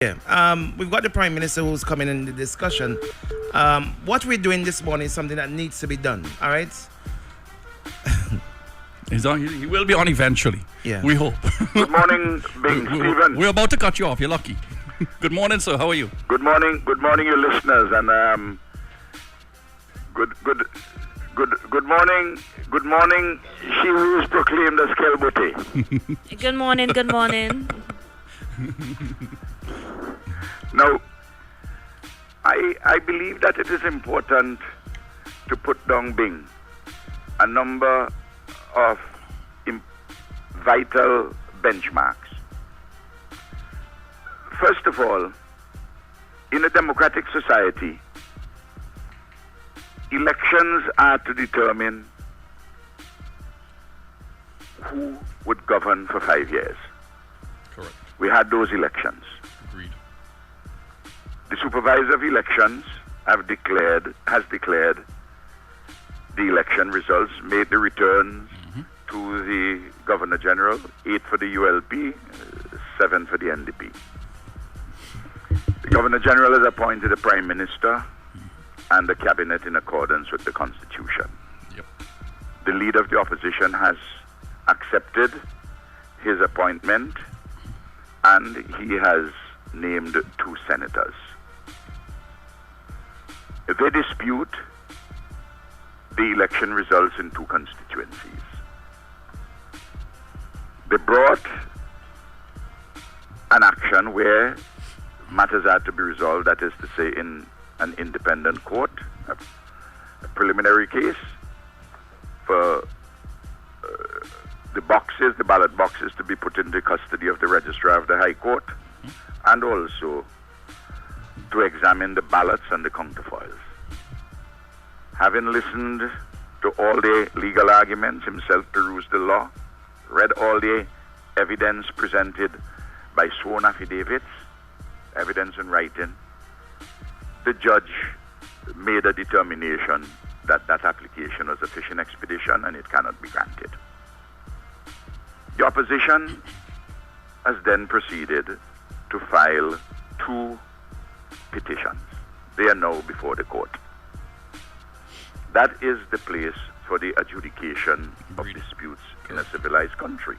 Yeah, we've got the Prime Minister who's coming in the discussion. What we're doing this morning is something that needs to be done, all right? He's on, he will be on eventually. Yeah. We hope. Good morning, Bing Stephen. We're about to cut you off. You're lucky. Good morning, sir. How are you? Good morning, you listeners, and good morning, she who is proclaimed as Kelbuti. Good morning. Now, I believe that it is important to put down, Bing, a number of vital benchmarks. First of all, in a democratic society, elections are to determine who would govern for 5 years. Correct. We had those elections. Agreed. The Supervisor of Elections has declared the election results, made the returns to the Governor General, 8 for the ULP, 7 for the NDP. The Governor General has appointed a Prime Minister and a cabinet in accordance with the Constitution. Yep. The leader of the opposition has accepted his appointment and he has named 2 senators. They dispute the election results in 2 constituencies. They brought an action where matters are to be resolved, that is to say, in an independent court, a preliminary case for the ballot boxes to be put into custody of the registrar of the High Court, and also to examine the ballots and the counterfoils. Having listened to all the legal arguments, himself perused the law, read all the evidence presented by sworn affidavits, evidence in writing, the judge made a determination that that application was a fishing expedition and it cannot be granted. The opposition has then proceeded to file 2 petitions. They are now before the court. That is the place for the adjudication of disputes in a civilized country.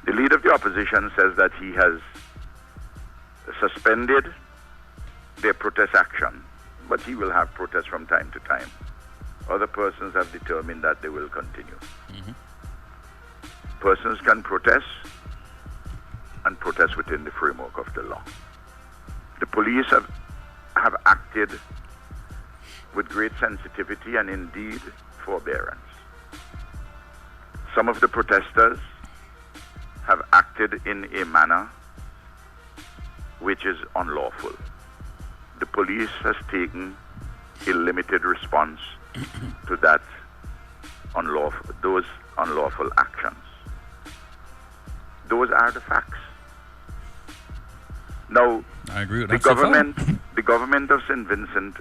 The leader of the opposition says that he has suspended their protest action, but he will have protests from time to time. Other persons have determined that they will continue. Persons can protest and protest within the framework of the law. The police have acted with great sensitivity and indeed forbearance. Some of the protesters have acted in a manner which is unlawful. The police has taken a limited response to those unlawful actions. Those are the facts. Now, I agree with the that. the government of St. Vincent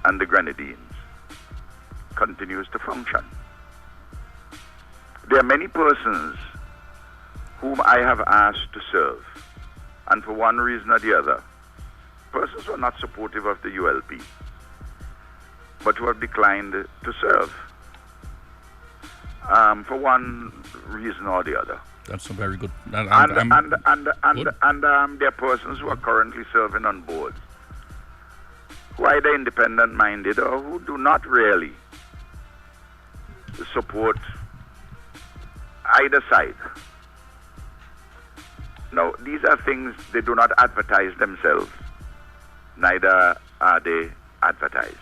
and the Grenadines continues to function. There are many persons whom I have asked to serve, and for one reason or the other, persons who are not supportive of the ULP, but who have declined to serve for one reason or the other. That's a very good. And there are persons who are currently serving on boards who are either independent-minded or who do not really support either side. Now, these are things they do not advertise themselves, neither are they advertised.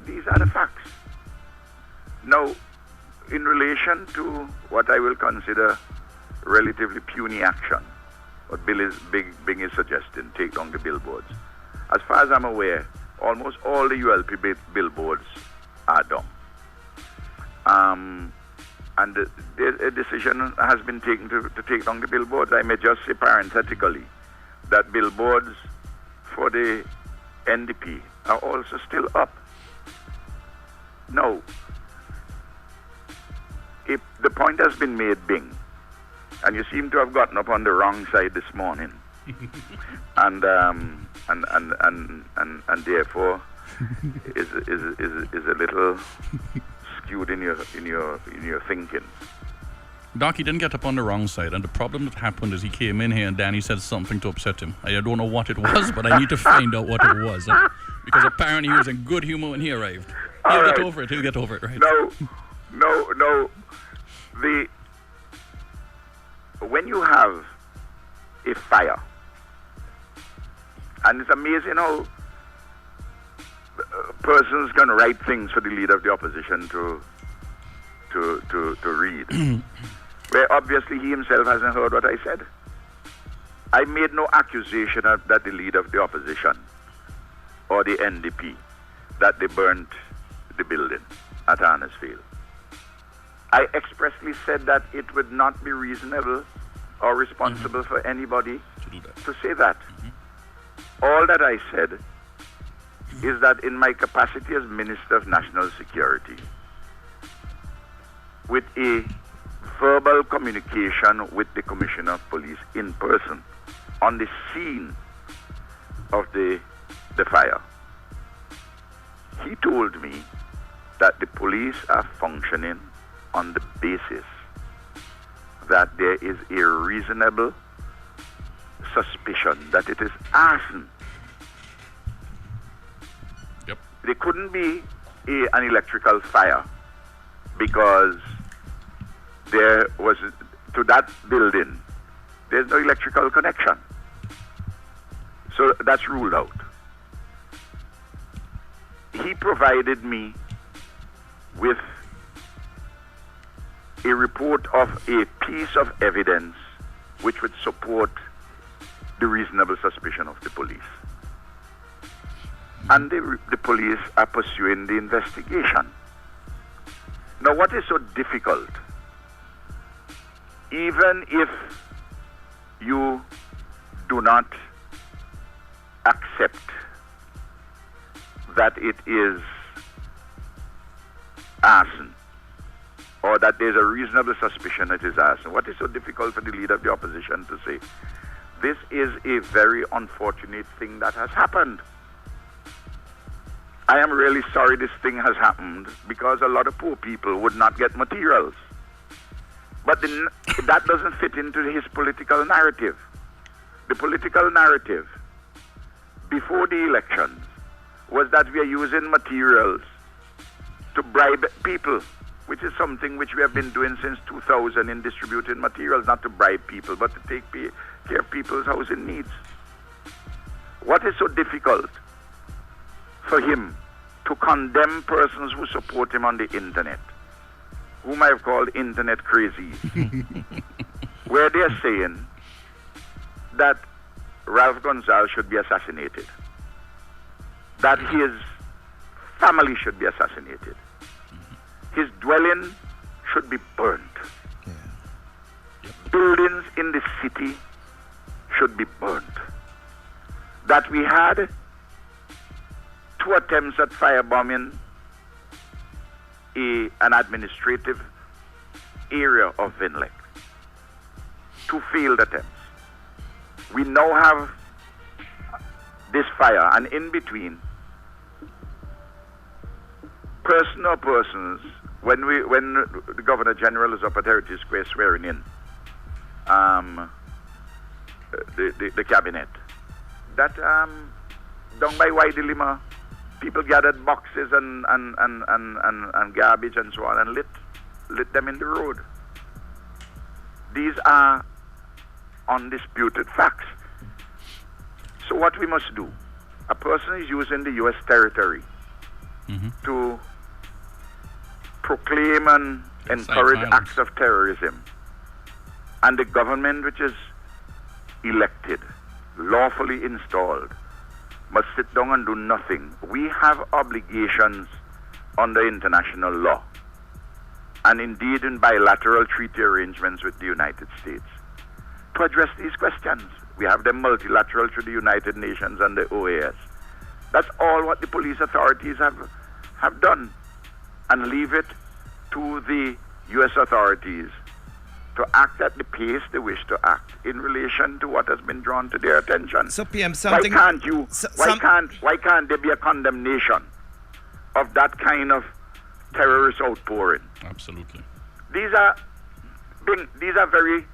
These are the facts. Now, in relation to what I will consider relatively puny action, what Bing is suggesting, take down the billboards. As far as I'm aware, almost all the ULP billboards are done. And a decision has been taken to take down the billboards. I may just say parenthetically that billboards for the NDP are also still up. Now, if the point has been made, Bing, And you seem to have gotten up on the wrong side this morning. and therefore is a little skewed in your thinking. Doc, he didn't get up on the wrong side, and the problem that happened is he came in here and Danny said something to upset him. I don't know what it was, but I need to find out what it was. Because apparently he was in good humor when he arrived. He'll get over it, right? No. When you have a fire, and it's amazing how persons can write things for the leader of the opposition to read. Where obviously he himself hasn't heard what I said. I made no accusation that the leader of the opposition or the NDP that they burnt the building at haresfield. I expressly said that it would not be reasonable or responsible for anybody to say that. All that I said is that in my capacity as Minister of National Security, with a verbal communication with the Commissioner of Police in person on the scene of the fire, he told me that the police are functioning on the basis that there is a reasonable suspicion that it is arson. Yep. There couldn't be an electrical fire because there was, to that building, there's no electrical connection. So that's ruled out. He provided me with a report of a piece of evidence which would support the reasonable suspicion of the police. And the police are pursuing the investigation. Now, what is so difficult, even if you do not accept that it is arson, or that there's a reasonable suspicion it is arson, what is so difficult for the leader of the opposition to say, this is a very unfortunate thing that has happened. I am really sorry this thing has happened because a lot of poor people would not get materials. But that doesn't fit into his political narrative. The political narrative before the elections was that we are using materials to bribe people, which is something which we have been doing since 2000 in distributing materials, not to bribe people, but to take care of people's housing needs. What is so difficult for him to condemn persons who support him on the internet, whom I have called internet crazies, where they're saying that Ralph Gonsalves should be assassinated, that his family should be assassinated, his dwelling should be burnt, buildings in the city should be burnt, that we had 2 attempts at firebombing an administrative area of Vinlek. 2 failed attempts. We now have this fire, and in between, persons, when the Governor General is up at Heritage Square swearing in the cabinet, that down by Waidilima, people gathered boxes and garbage and so on and lit them in the road. These are undisputed facts. So what we must do, a person is using the U.S. territory to proclaim and encourage acts of terrorism, and the government which is elected, lawfully installed, must sit down and do nothing. We have obligations under international law, and indeed in bilateral treaty arrangements with the United States, to address these questions. We have them multilateral through the United Nations and the OAS. That's all what the police authorities have done, and leave it to the U.S. authorities to act at the pace they wish to act in relation to what has been drawn to their attention. So PM, something... Why can't there be a condemnation of that kind of terrorist outpouring? Absolutely. These are very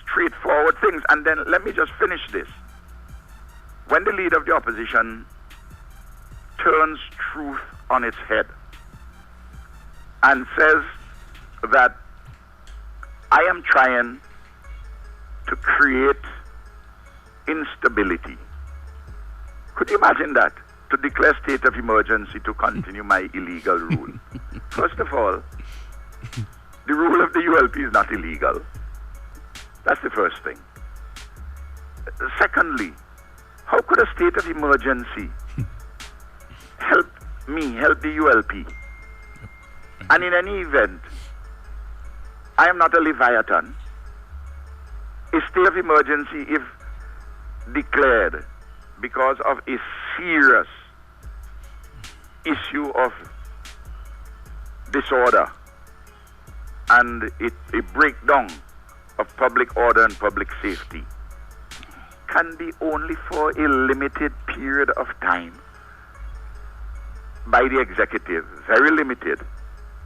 straightforward things. And then let me just finish this. When the leader of the opposition turns truth on its head and says that I am trying to create instability. Could you imagine that? To declare state of emergency to continue my illegal rule. First of all, the rule of the ULP is not illegal. That's the first thing. Secondly, how could a state of emergency help the ULP? And in any event, I am not a Leviathan. A state of emergency, if declared because of a serious issue of disorder and a breakdown of public order and public safety, can be only for a limited period of time by the executive, very limited.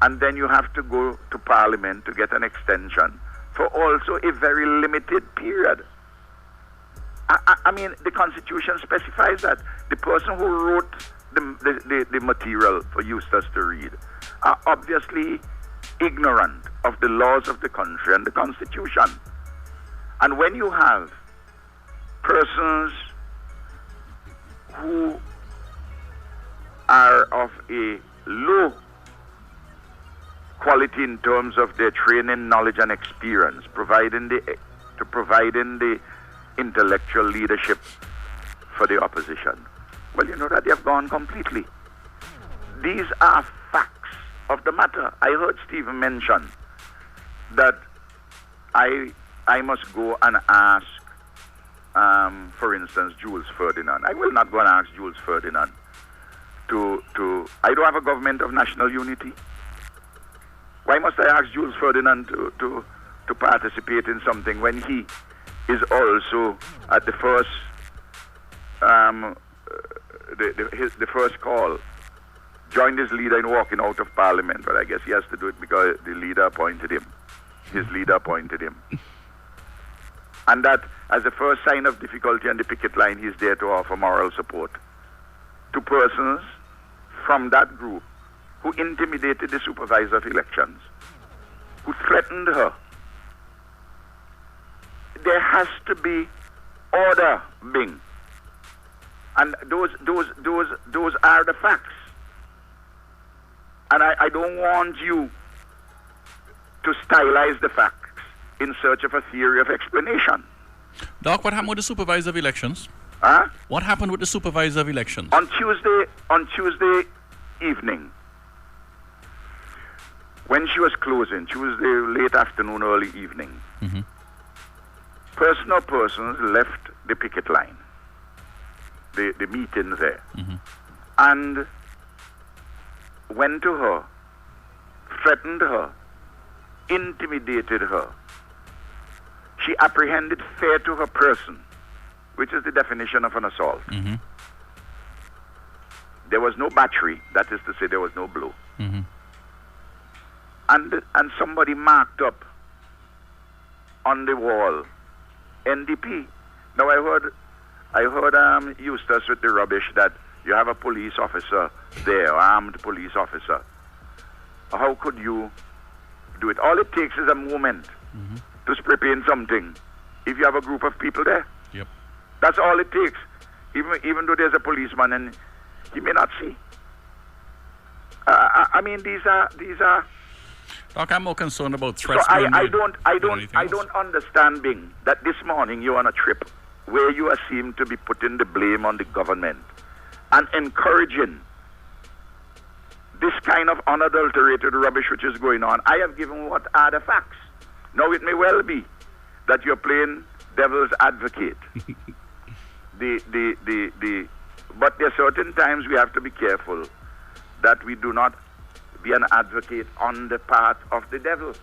And then you have to go to Parliament to get an extension for also a very limited period. I mean, the Constitution specifies that. The person who wrote the material for Eustace to read are obviously ignorant of the laws of the country and the Constitution. And when you have persons who are of a low quality in terms of their training, knowledge, and experience, providing the intellectual leadership for the opposition, well, you know that they have gone completely. These are facts of the matter. I heard Stephen mention that I must go and ask, for instance, Jules Ferdinand. I will not go and ask Jules Ferdinand I don't have a government of national unity. Why must I ask Jules Ferdinand to participate in something when he is also at the first the first call joined his leader in walking out of Parliament? But I guess he has to do it because the leader appointed him. His leader appointed him. And that as the first sign of difficulty on the picket line, he's there to offer moral support to persons from that group who intimidated the supervisor of elections, who threatened her. There has to be order, Bing. And those are the facts. And I don't want you to stylize the facts in search of a theory of explanation. Doc, what happened with the supervisor of elections? Huh? What happened with the supervisor of elections? On Tuesday evening, when she was closing, Tuesday late afternoon, early evening, persons left the picket line, the meeting there, and went to her, threatened her, intimidated her. She apprehended fear to her person, which is the definition of an assault. There was no battery, that is to say there was no blow. And somebody marked up on the wall, NDP. Now I heard Eustace with the rubbish that you have a police officer there, armed police officer. How could you do it? All it takes is a moment to spray paint something if you have a group of people there. Yep. That's all it takes. Even though there's a policeman and he may not see. I mean, these are. Doc, I'm more concerned about threats. So I don't understand, Bing, that this morning you're on a trip where you are seem to be putting the blame on the government and encouraging this kind of unadulterated rubbish which is going on. I have given what are the facts. Now it may well be that you're playing devil's advocate. But there are certain times we have to be careful that we do not be an advocate on the part of the devil.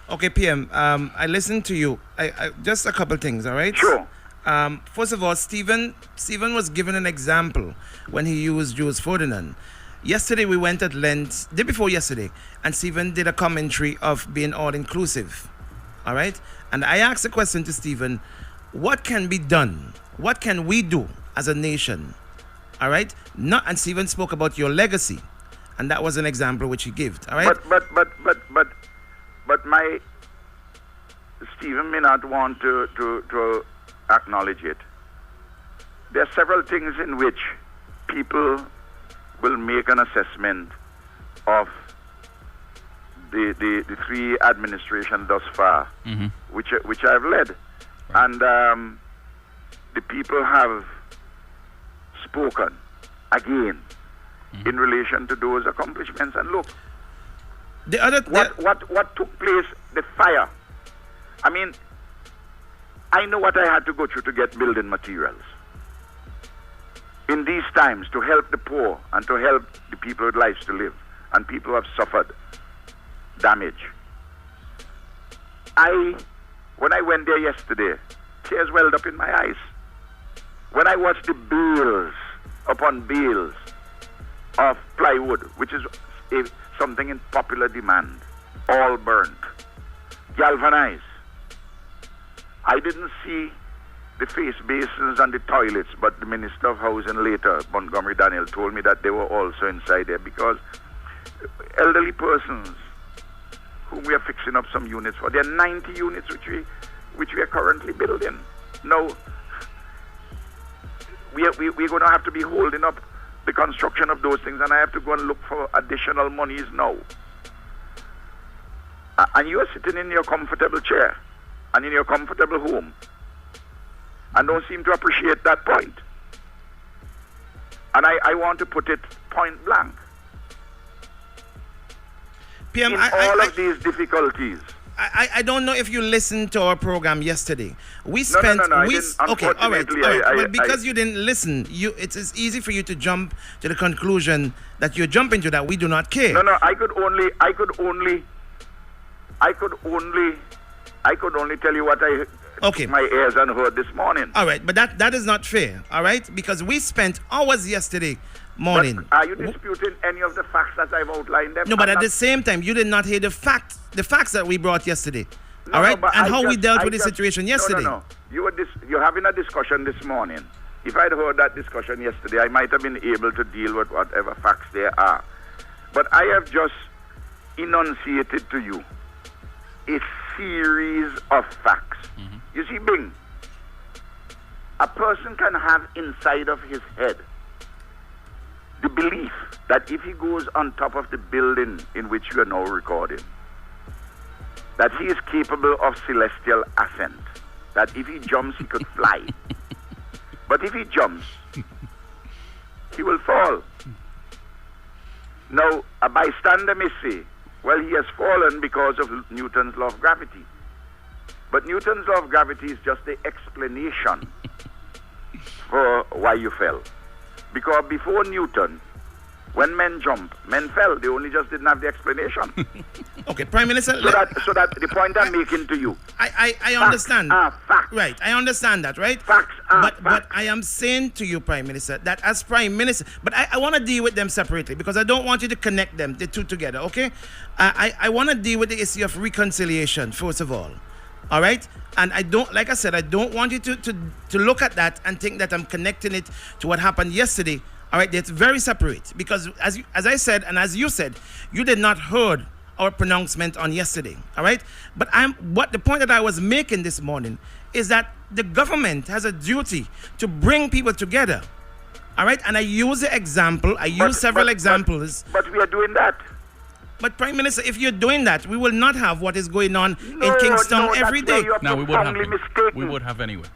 Okay, PM, I listened to you. I just a couple things, all right? Sure. First of all, Stephen was given an example when he used Jules Ferdinand. Yesterday we went at length, day before yesterday, and Stephen did a commentary of being all-inclusive, all right? And I asked a question to Stephen, what can be done? What can we do as a nation, all right? And Stephen spoke about your legacy, and that was an example which he gave, all right? But my Stephen may not want to acknowledge it. There are several things in which people will make an assessment of the three administrations thus far, which I've led. Right. And the people have spoken again in relation to those accomplishments. And look, what took place, the fire. I mean, I know what I had to go through to get building materials in these times to help the poor and to help the people with lives to live, and people have suffered damage. When I went there yesterday, tears welled up in my eyes. When I watched the bales upon bales of plywood, which is something in popular demand, all burnt, galvanized. I didn't see the face basins and the toilets, but the Minister of Housing later, Montgomery Daniel, told me that they were also inside there, because elderly persons whom we are fixing up some units for, there are 90 units which we are currently building. Now, we're going to have to be holding up the construction of those things, and I have to go and look for additional monies now. And you are sitting in your comfortable chair and in your comfortable home and don't seem to appreciate that point. And I want to put it point blank. PM, in all of these difficulties. I don't know if you listened to our program yesterday. We spent no, I didn't. Okay, all right. Well, because you didn't listen, it's easy for you to jump to the conclusion that you're jumping to, that we do not care. No, I could only tell you what I took my ears and heard this morning. All right, but that is not fair, all right? Because we spent hours yesterday morning. But are you disputing any of the facts that I've outlined them? No, but at the same time, you did not hear the facts that we brought yesterday, all right? And how we dealt with the situation yesterday. No. You're having a discussion this morning. If I'd heard that discussion yesterday, I might have been able to deal with whatever facts there are. But I have just enunciated to you a series of facts. You see, Bing, a person can have inside of his head the belief that if he goes on top of the building in which you are now recording, that he is capable of celestial ascent, that if he jumps, he could fly. But if he jumps, he will fall. Now, a bystander may say, well, he has fallen because of Newton's law of gravity. But Newton's law of gravity is just the explanation for why you fell. Because before Newton, when men jumped, men fell. They only just didn't have the explanation. Okay, Prime Minister. So that the point I'm making to you. I understand. Facts. Right, I understand that, right? Facts are facts. But I am saying to you, Prime Minister, that as Prime Minister, but I want to deal with them separately, because I don't want you to connect them, the two together, okay? I want to deal with the issue of reconciliation, first of all. All right? And I don't, like I said, I don't want you to look at that and think that I'm connecting it to what happened yesterday. All right? It's very separate, because as I said, and as you said, you did not heard our pronouncement on yesterday. All right? But the point that I was making this morning is that the government has a duty to bring people together. All right? And I use the example, several examples. But we are doing that. But Prime Minister, if you're doing that, we will not have what is going on in Kingston every day. Now we would have. We would have anyway.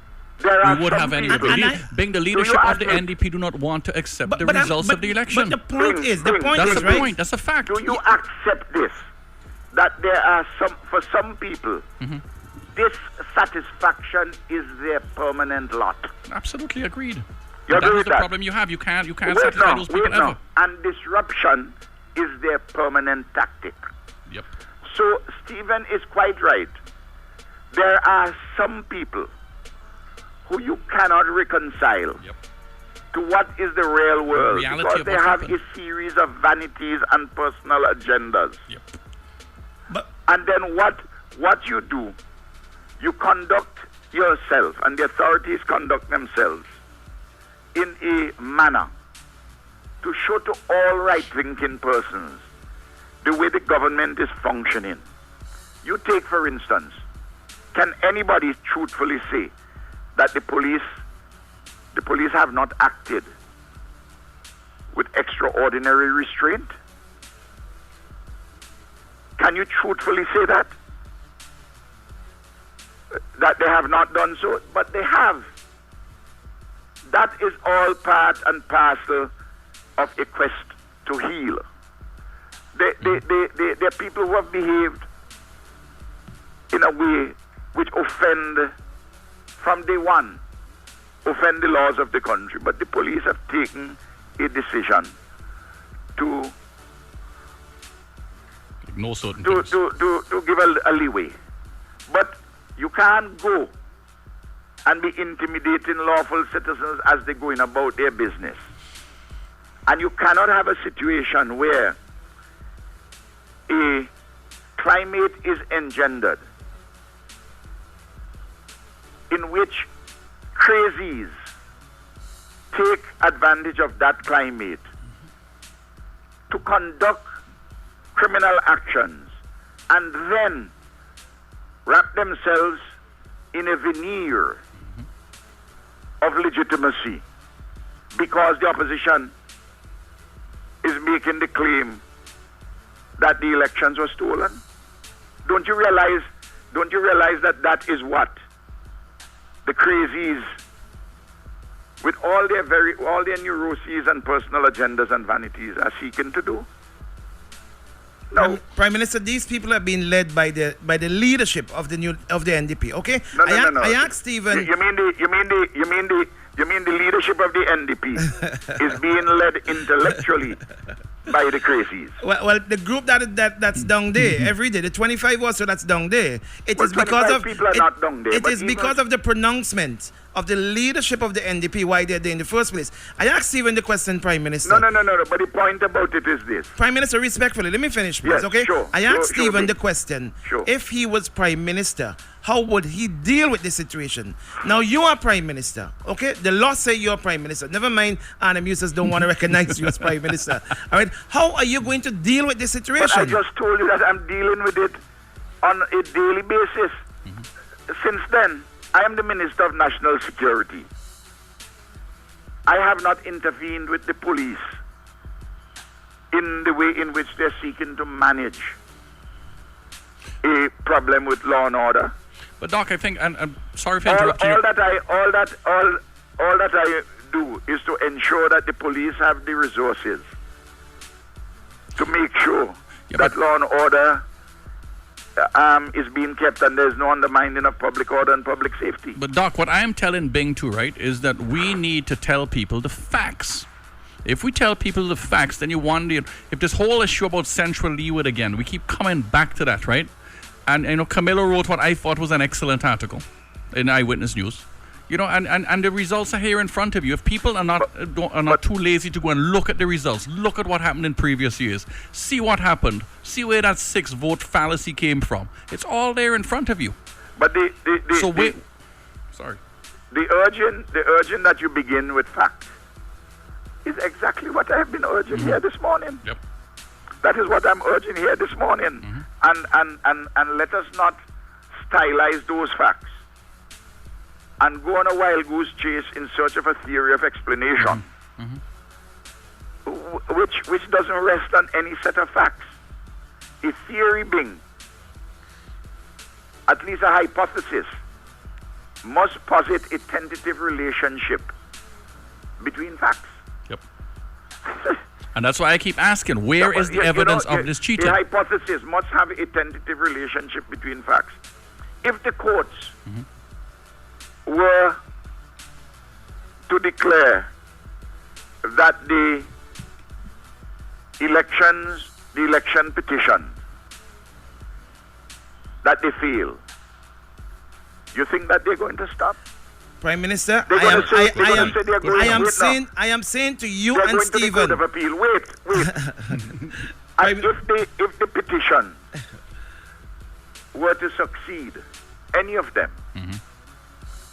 We would have anyway. Being the leadership of the NDP do not want to accept the results of the election. But the point is, that's the right? point. That's a fact. Do you accept this? That there are for some people, dissatisfaction is their permanent lot. Absolutely agreed. That is the problem you have. You can't satisfy those people ever. And disruption is their permanent tactic. Yep. So Stephen is quite right. There are some people who you cannot reconcile to what is the real world, reality because of they what have happened. a series of vanities and personal agendas. Yep. But And then what you do, you conduct yourself, and the authorities conduct themselves in a manner to show to all right-thinking persons the way the government is functioning. You take, for instance, can anybody truthfully say that the police have not acted with extraordinary restraint? Can you truthfully say that? That they have not done so? But they have. That is all part and parcel of a quest to heal. There are people who have behaved in a way which offend, from day one, offend the laws of the country. But the police have taken a decision to Ignore certain things. to give a leeway. But you can't go and be intimidating lawful citizens as they're going about their business. And you cannot have a situation where a climate is engendered in which crazies take advantage of that climate to conduct criminal actions and then wrap themselves in a veneer of legitimacy because the opposition is making the claim that the elections were stolen. Don't you realize that that is what the crazies, with all their neuroses and personal agendas and vanities, are seeking to do? No. Prime Minister, these people are being led by the leadership of the NDP. Okay, No. I asked Stephen. You mean the leadership of the NDP is being led intellectually by the crazies? Well, the group that's down there every day, the 25 or so that's down there, it Well, is because 25 of people are not down there, It but is even- because of the pronouncement of the leadership of the NDP why they're there in the first place. I asked Stephen the question, Prime Minister. No. But the point about it is this. Prime Minister, respectfully, let me finish, please. Yes, Okay, sure, I asked sure, Stephen sure, the question: Sure. if he was Prime Minister, how would he deal with this situation? Now you are Prime Minister. Okay, the law say you're Prime Minister. Never mind, Anna Muses don't want to recognize you as Prime Minister. All right, how are you going to deal with this situation? But I just told you that I'm dealing with it on a daily basis. Since then, I am the Minister of National Security. I have not intervened with the police in the way in which they're seeking to manage a problem with law and order. But Doc, I think, and I'm sorry for All interrupting you. that I do is to ensure that the police have the resources to make sure Yeah, that but- law and order is being kept and there's no undermining of public order and public safety. But Doc, what I am telling Bing too, right, is that we need to tell people the facts. If we tell people the facts, then you wonder if this whole issue about Central Leeward again, we keep coming back to that, right? And Camilo wrote what I thought was an excellent article in Eyewitness News. And the results are here in front of you. If people are not too lazy to go and look at the results, look at what happened in previous years, see what happened, see where that 6-vote fallacy came from. It's all there in front of you. But the urging that you begin with facts is exactly what I have been urging here this morning. Yep. That is what I'm urging here this morning. And let us not stylize those facts and go on a wild goose chase in search of a theory of explanation, which doesn't rest on any set of facts. A theory being, at least a hypothesis, must posit a tentative relationship between facts. Yep. And that's why I keep asking, where is the evidence of this cheating? The hypothesis must have a tentative relationship between facts. If the courts were to declare that the elections, the election petition that they feel, you think that they're going to stop? Prime Minister, They're going to say they're going I am saying to you they're and going to the Court Stephen. of Appeal. Wait. And if the petition were to succeed, any of them,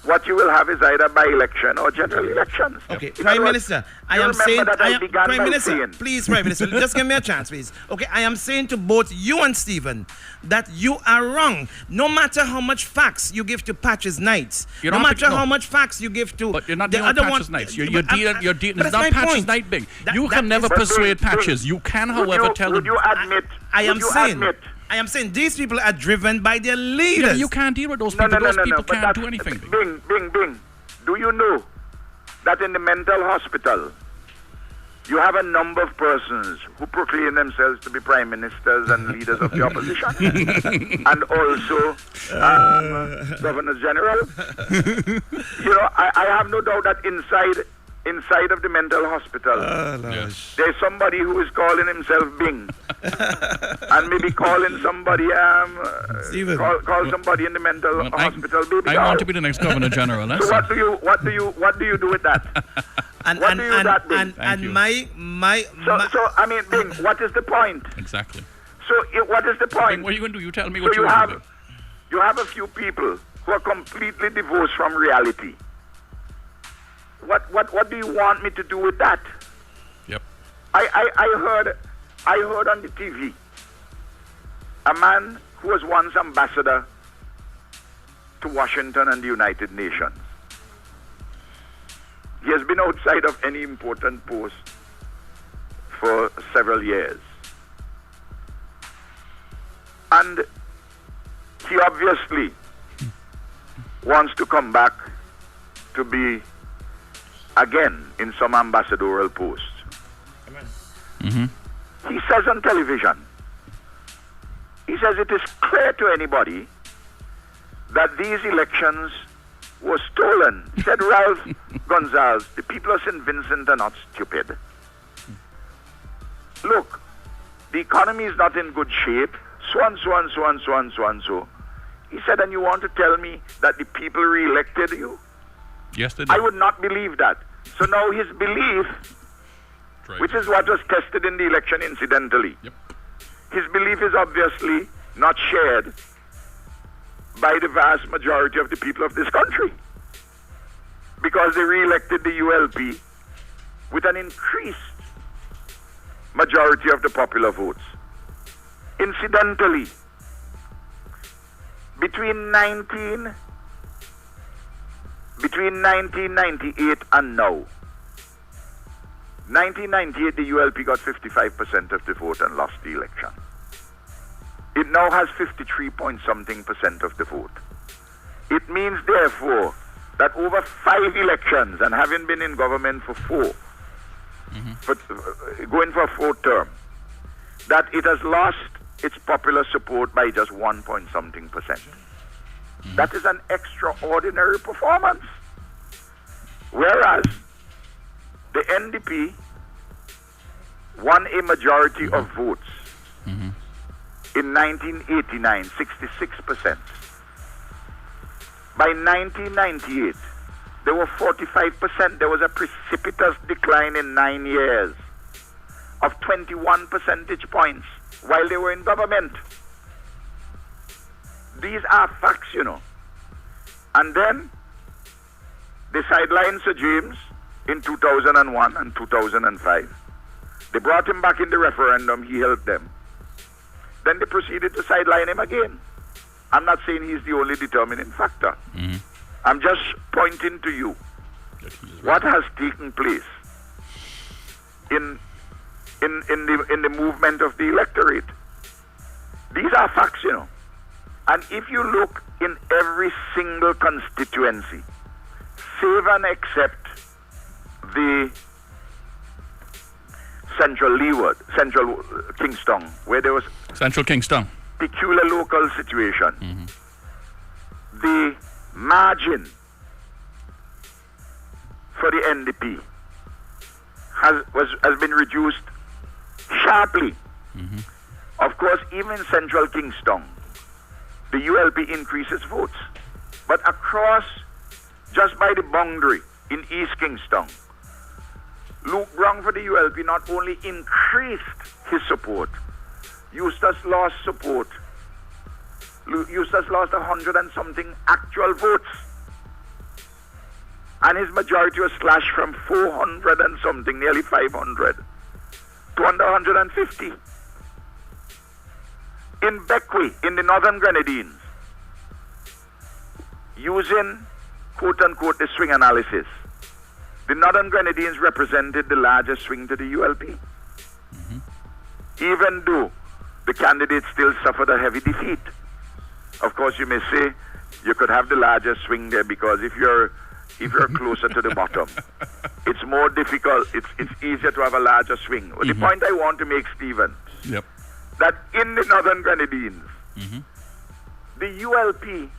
what you will have is either by-election or general elections. Okay, In Prime other words, Minister, I you am remember saying, that I began Prime by Minister, saying- please, Prime Minister, just give me a chance, please. Okay, I am saying to both you and Stephen that you are wrong. No matter how much facts you give to Patches Knights, You no don't have to- matter no. how much facts you give to But you're not the dealing with other Patches one. Knights. You're But dealing. but It's that's not my Patches point. Knight big. You That can never is- But persuade Bing, Patches. You can, however, tell would them. you admit? I am would you saying. admit- I am saying these people are driven by their Yeah, leaders. you can't deal with those No, people. Those people but can't that's- do anything. Bing. Do you know that in the mental hospital, you have a number of persons who proclaim themselves to be prime ministers and leaders of the opposition, and also governors general? You know, I have no doubt that inside of the mental hospital, Yes. there's somebody who is calling himself Bing, and maybe calling somebody Stephen. call somebody in the mental Well, hospital baby I doll. want to be the next governor general. So That's what do you do with that? and what do you that mean? Thank you. my So I mean, Bing, what is the point? exactly. So what is the point? What are you going to do? You tell me So what you you want to have do. you have a few people who are completely divorced from reality. What do you want me to do with that? Yep. I heard on the TV a man who was once ambassador to Washington and the United Nations. He has been outside of any important post for several years. And he obviously wants to come back to be again in some ambassadorial post. He says on television, he says it is clear to anybody that these elections were stolen. He said, Ralph Gonsalves, the people of St. Vincent are not stupid. Look, the economy is not in good shape, so and so and so and so and so and so. He said, and you want to tell me that the people re-elected you? Yes, they did. I would not believe that. So now his belief, Right. which is what was tested in the election incidentally, Yep. his belief is obviously not shared by the vast majority of the people of this country, because they re-elected the ULP with an increased majority of the popular votes. Incidentally, between 1998 and now, 1998 the ULP got 55% of the vote and lost the election. It now has 53 point something percent of the vote. It means therefore that over 5 elections, and having been in government for 4, going for a 4th term, that it has lost its popular support by just 1 point something percent. That is an extraordinary performance. Whereas the NDP won a majority of votes in 1989, 66%. By 1998, there were 45%. There was a precipitous decline in 9 years of 21 percentage points while they were in government. These are facts, you know. And then they sidelined Sir James in 2001 and 2005. They brought him back in the referendum. He helped them. Then they proceeded to sideline him again. I'm not saying he's the only determining factor. I'm just pointing to you what has taken place in the movement of the electorate. These are facts, you know. And if you look in every single constituency, save and except the Central Kingston, where there was Central Kingston. peculiar local situation, the margin for the NDP has been reduced sharply. Of course, even in central Kingston, the ULP increases votes. But across, just by the boundary in East Kingston, Luke Brown for the ULP not only increased his support, Eustace lost support. Eustace lost 100 and something actual votes. And his majority was slashed from 400 and something, nearly 500, to under 150. In Beckwith, in the Northern Grenadines, using quote-unquote the swing analysis, the Northern Grenadines represented the largest swing to the ULP. Even though the candidate still suffered a heavy defeat. Of course, you may say you could have the largest swing there because if you're closer to the bottom, it's more difficult. It's easier to have a larger swing. The point I want to make, Stephen, that in the Northern Grenadines, the ULP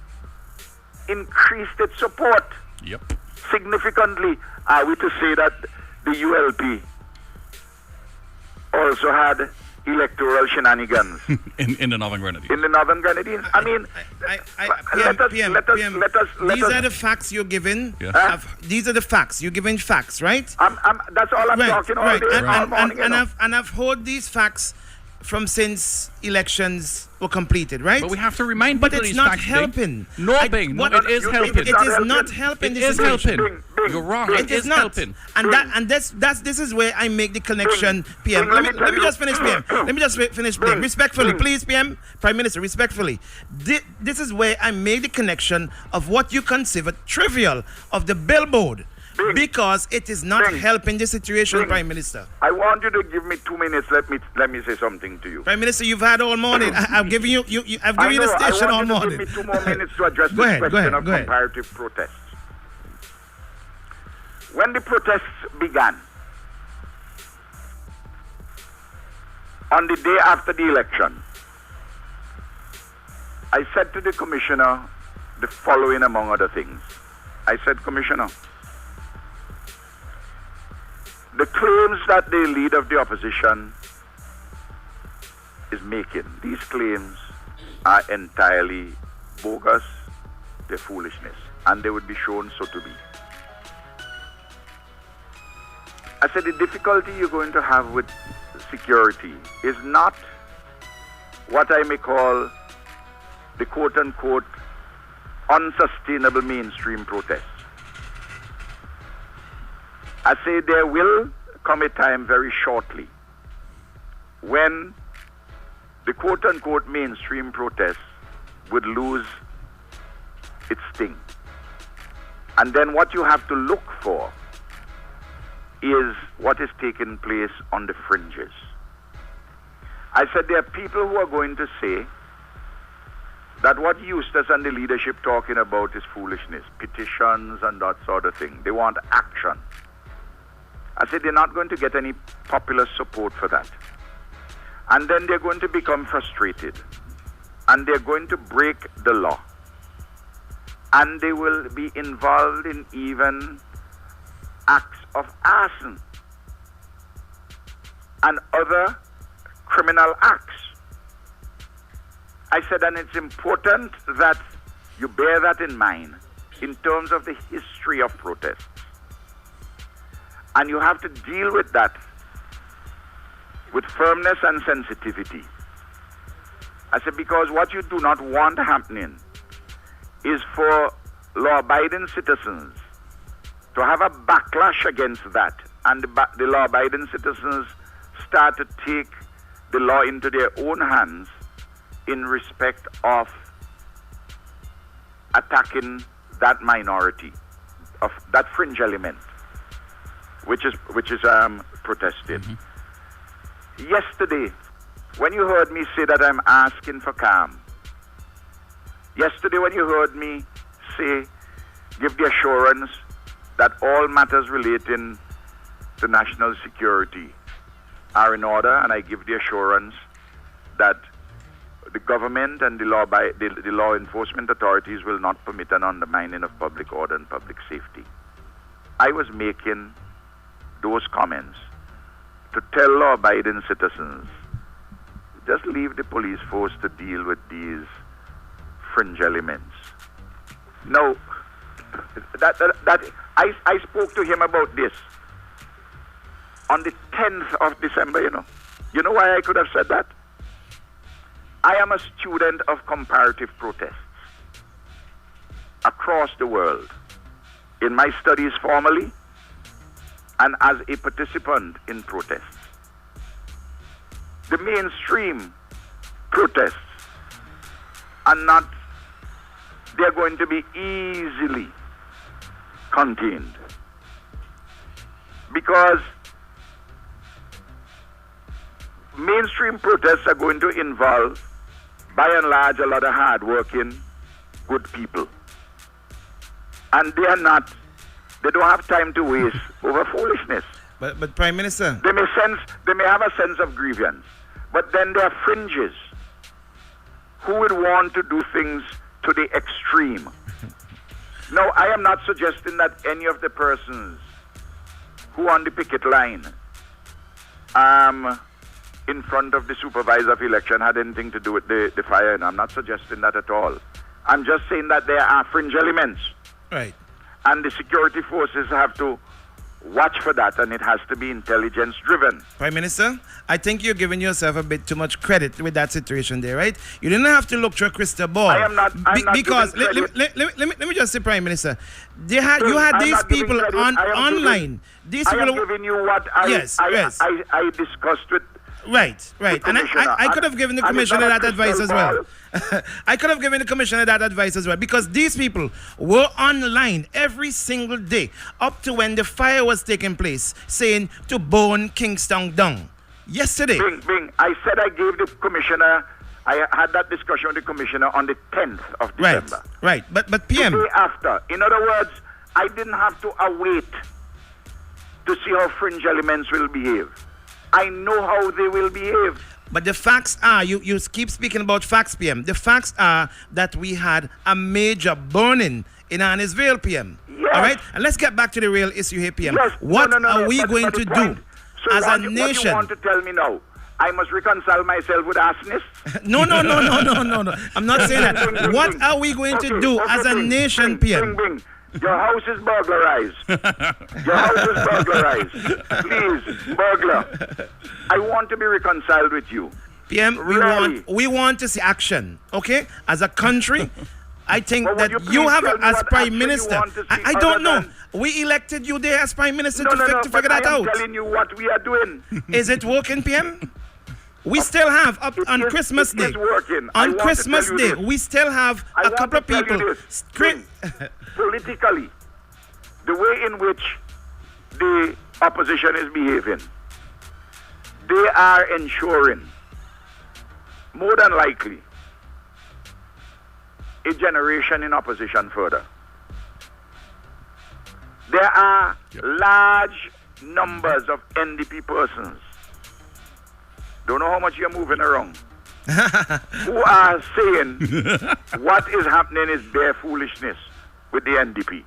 increased its support significantly. Are we to say that the ULP also had electoral shenanigans in the Northern Grenadines? In the Northern Grenadines, I mean, let us. These are the facts you're giving. These are the facts you're giving. Facts, right? That's all I'm talking all day, all morning. And I've heard these facts from since elections were completed, right? But we have to remind people it's not helping. It is helping. It is not helping. It is helping. You're wrong. It is not helping. And this is where I make the connection, PM. Let me just finish, PM. Let me just finish, PM. Respectfully, please, PM, Prime Minister, respectfully. This is where I make the connection of what you consider trivial of the billboard. Because it is not helping the situation, Prime Minister. I want you to give me 2 minutes. Let me say something to you. Prime Minister, you've had all morning. I've given you I've given you the station all morning. Give me 2 more minutes to address this question of comparative protests. When the protests began, on the day after the election, I said to the Commissioner the following, among other things. I said, Commissioner, the claims that the leader of the opposition is making, these claims are entirely bogus, they're foolishness, and they would be shown so to be. I said the difficulty you're going to have with security is not what I may call the quote-unquote unsustainable mainstream protests. I say there will come a time very shortly when the quote-unquote mainstream protests would lose its sting. And then what you have to look for is what is taking place on the fringes. I said there are people who are going to say that what Eustace and the leadership talking about is foolishness, petitions and that sort of thing. They want action. I said they're not going to get any popular support for that. And then they're going to become frustrated. And they're going to break the law. And they will be involved in even acts of arson and other criminal acts. I said, and it's important that you bear that in mind in terms of the history of protests. And you have to deal with that with firmness and sensitivity. I said, because what you do not want happening is for law-abiding citizens to have a backlash against that, and the law-abiding citizens start to take the law into their own hands in respect of attacking that minority, of that fringe element, which is protested. Yesterday, when you heard me say that I'm asking for calm, yesterday when you heard me say, give the assurance that all matters relating to national security are in order, and I give the assurance that the government and the law enforcement authorities will not permit an undermining of public order and public safety. I was making those comments to tell law-abiding citizens, just leave the police force to deal with these fringe elements. No, I spoke to him about this on the 10th of December, you know. You know why I could have said that? I am a student of comparative protests across the world. In my studies formally and as a participant in protests. The mainstream protests are not, they're going to be easily contained. Because mainstream protests are going to involve, by and large, a lot of hard-working, good people. And they don't have time to waste over foolishness. But Prime Minister, They may have a sense of grievance, but then there are fringes who would want to do things to the extreme. Now, I am not suggesting that any of the persons who on the picket line in front of the supervisor of election had anything to do with the fire, and I'm not suggesting that at all. I'm just saying that there are fringe elements. right? And the security forces have to watch for that, and it has to be intelligence driven. Prime Minister, I think you're giving yourself a bit too much credit with that situation there, right? You didn't have to look through a crystal ball. I am not. I'm not because giving credit. let me just say, Prime Minister, you had I'm these not giving people credit. online. These I people am giving you what I discussed with. Right. And I could have given the commissioner that advice as well. I could have given the commissioner that advice as well, because these people were online every single day up to when the fire was taking place, saying to burn Kingston down. Yesterday. Bing. I said I gave the commissioner, I had that discussion with the commissioner on the 10th of December. Right. But PM. The day after. In other words, I didn't have to await to see how fringe elements will behave. I know how they will behave. But the facts are, you keep speaking about facts, PM. The facts are that we had a major burning in Haresfield, PM. Yes. All right? And let's get back to the real issue here, PM. Yes. What are we but going to do so as a what nation? you want to tell me now? I must reconcile myself with arsonists? No. I'm not saying that. What are we going to do as a nation, PM? Bing. Your house is burglarized. Please, burglar. I want to be reconciled with you. PM, Really? we want to see action, okay? As a country, I think But that would you please have, tell me as what Prime action you Minister, want to see I don't other know. We elected you there as Prime Minister No, to figure but that I am out. telling you what we are doing. Is it working, PM? We still have on Christmas Day. It is working. I On want to Christmas tell you Day, this. we still have I a want couple to of tell you people. this. Politically, the way in which the opposition is behaving, they are ensuring, more than likely, a generation in opposition further. There are large numbers of NDP persons, don't know how much you're moving around, who are saying what is happening is bare foolishness with the NDP.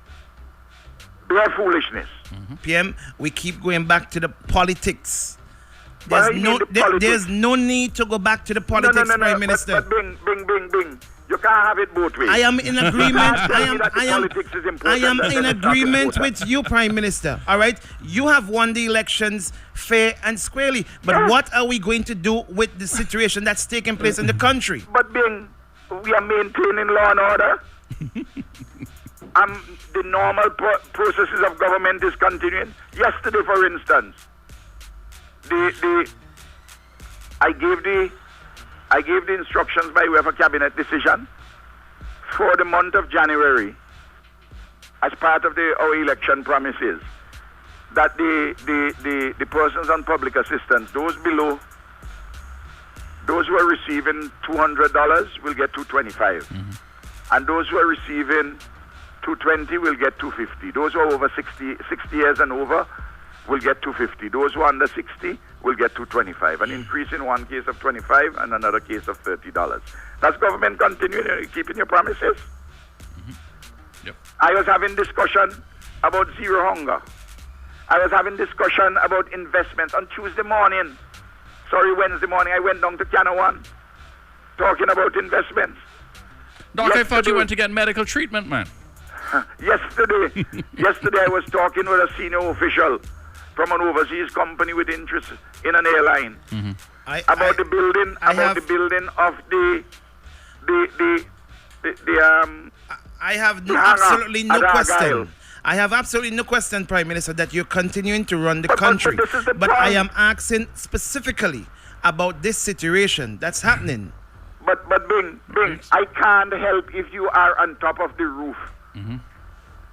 Bare foolishness. PM, we keep going back to the politics. Why you need the politics? There's no need to go back to the politics, No. Prime Minister. But Bing. You can't have it both ways. I am in agreement. Politics is important. I am That in is not agreement important. with you, Prime Minister. All right, you have won the elections fair and squarely. But what are we going to do with the situation that's taking place in the country? But Bing, we are maintaining law and order. The normal processes of government is continuing. Yesterday, for instance, I gave the instructions by way of a cabinet decision for the month of January, as part of our election promises, that the persons on public assistance, those below, those who are receiving $200 will get $225, and those who are receiving $220 will get $250. Those who are over 60 years and over will get $250. Those who are under 60 will get $225. An increase in one case of $25 and another case of $30. That's government continuing, keeping your promises. Yep. I was having discussion about zero hunger. I was having discussion about investments on Wednesday morning, I went down to Canawan, talking about investments. Doc, I thought you went to get medical treatment, man. Yesterday I was talking with a senior official from an overseas company with interest in an airline about the building of I have absolutely no question. I have absolutely no question, Prime Minister, that you're continuing to run the country. But I am asking specifically about this situation that's happening. But Bing, I can't help if you are on top of the roof.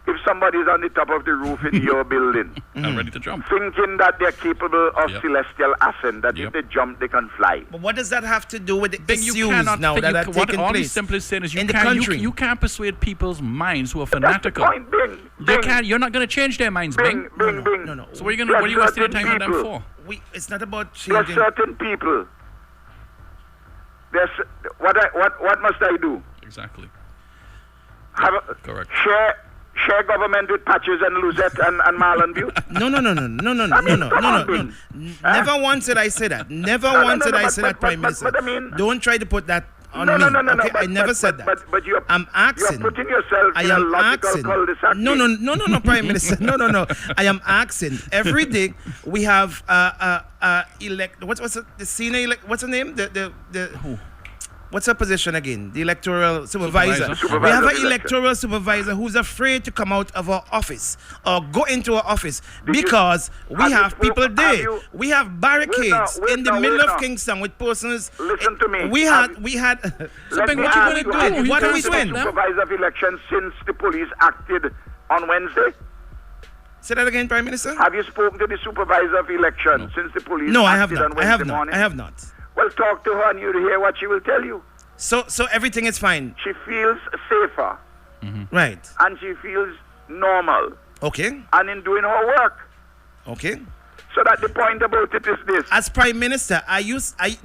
If somebody's on the top of the roof in your building, I'm ready to jump. thinking that they're capable of celestial ascent, that if they jump, they can fly. But what does that have to do with the Bing, issues you cannot now that are taking what I'm place simply saying is you in the country? You can't persuade people's minds who are That's the fanatical. point, Bing. You're not going to change their minds, Bing. Bing. No. So what are you wasting your time on them for? It's not about There are changing. certain people. What must I do? Exactly. Correct. Share government with Patches and Luzette and Marlon Butte? No. Never once did I say that. Never once did I say that, Prime Minister. But I mean, don't try to put that on me. No. Okay? I never said that. But I'm asking. You're putting yourself in a logical cul-de-sac. No, Prime Minister. No. I am asking. Every day we have what's the senior what's the name? Who? What's her position again? The electoral supervisor. We have an electoral supervisor who's afraid to come out of our office or go into our office because we have people there. We have barricades in the middle of Kingston with persons. Listen to me. We had. Something what you going to do? What are we doing? Supervisor of elections since the police acted on Wednesday. Say that again, Prime Minister. Have you spoken to the supervisor of elections since the police No, I acted have on not. Wednesday morning? I have not. Well, talk to her and you'll hear what she will tell you. So everything is fine. She feels safer. Right. And she feels normal. Okay. And in doing her work. Okay. So that the point about it is this. As Prime Minister,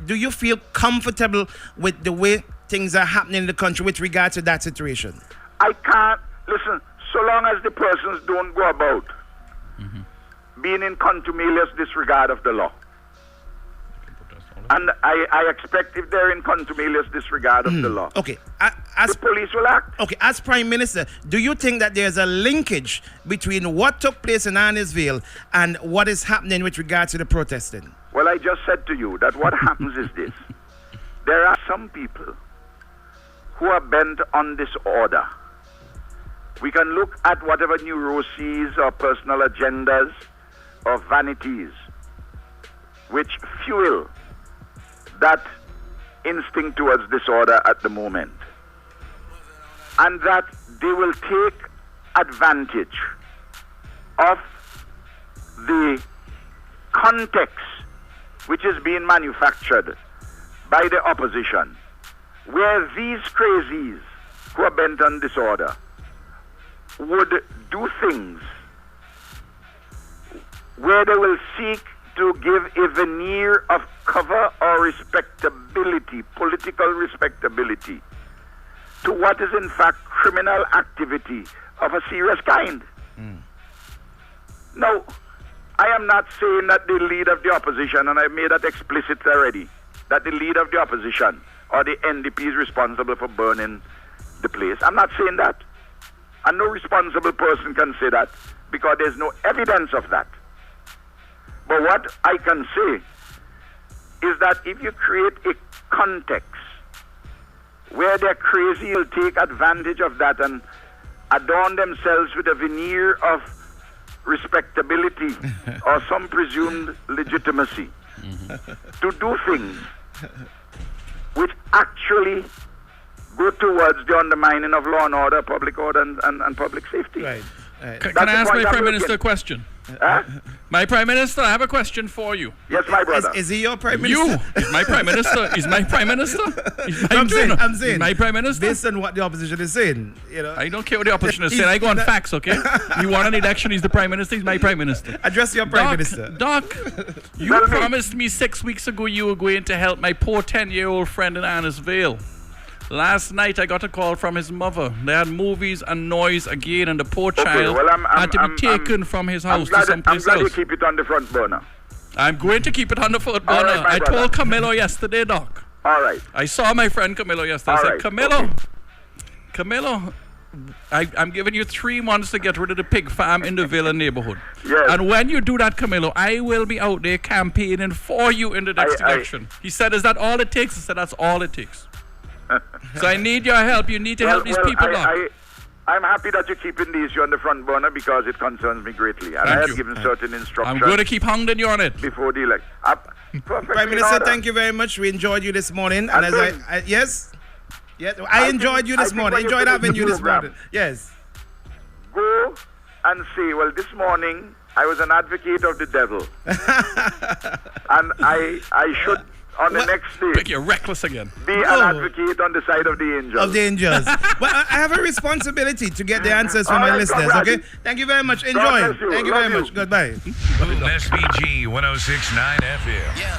do you feel comfortable with the way things are happening in the country with regard to that situation? I can't, listen, so long as the persons don't go about being in contumelious disregard of the law. And I expect if they're in contumelious disregard of the law, Okay. the police will act. Okay, as Prime Minister, do you think that there's a linkage between what took place in Haresfield and what is happening with regard to the protesting? Well, I just said to you that what happens is this. There are some people who are bent on disorder. We can look at whatever neuroses or personal agendas or vanities which fuel that instinct towards disorder at the moment, and that they will take advantage of the context which is being manufactured by the opposition, where these crazies who are bent on disorder would do things where they will seek to give a veneer of cover or respectability, political respectability, to what is in fact criminal activity of a serious kind. Now, I am not saying that the leader of the opposition, and I made that explicit already, that the leader of the opposition or the NDP is responsible for burning the place. I'm not saying that. And no responsible person can say that because there's no evidence of that. But what I can say is that if you create a context where they're crazy, will take advantage of that and adorn themselves with a veneer of respectability or some presumed legitimacy to do things which actually go towards the undermining of law and order, public order, and public safety. Right. Can I ask my Prime Minister a question? My Prime Minister, I have a question for you. Yes, my brother. Is he your Prime Minister? You is my Prime Minister. Is my Prime Minister? I'm saying. Is my Prime Minister. Based on what the opposition is saying, I don't care what the opposition is saying. I go on facts, okay? You want an election, he's the Prime Minister, he's my Prime Minister. Address your Prime Minister. Doc, you promised me 6 weeks ago you were going to help my poor 10-year-old friend in Haresfield. Last night I got a call from his mother. They had movies and noise again, and the poor child well, had to be taken from his house to I'm someplace glad you else. keep it on the front burner. I'm going to keep it on the front All burner. right, my I brother. told Camilo yesterday, Doc. All right. I saw my friend Camilo yesterday. I All said, right, Camilo, okay. Camilo, I'm giving you 3 months to get rid of the pig farm in the Villa neighborhood. Yes. And when you do that, Camilo, I will be out there campaigning for you in the next election. He said, is that all it takes? I said, that's all it takes. So I need your help. You need to help these people, Doc. I'm happy that you're keeping the issue on the front burner because it concerns me greatly. And I have given certain instructions. I'm going to keep hounding you on it. Before the election. Prime Minister, thank you very much. We enjoyed you this morning. And as yes, I enjoyed you this morning. Enjoyed having you this morning. Yes. Go and say, well, this morning I was an advocate of the devil. And I should, on the next day, You're reckless again. be an advocate on the side of the angels. Of the angels. But I have a responsibility to get the answers from my listeners, okay? Thank you very much. Enjoy. God bless you. Thank you Love very you. much. Goodbye. SBG 106.9 FM.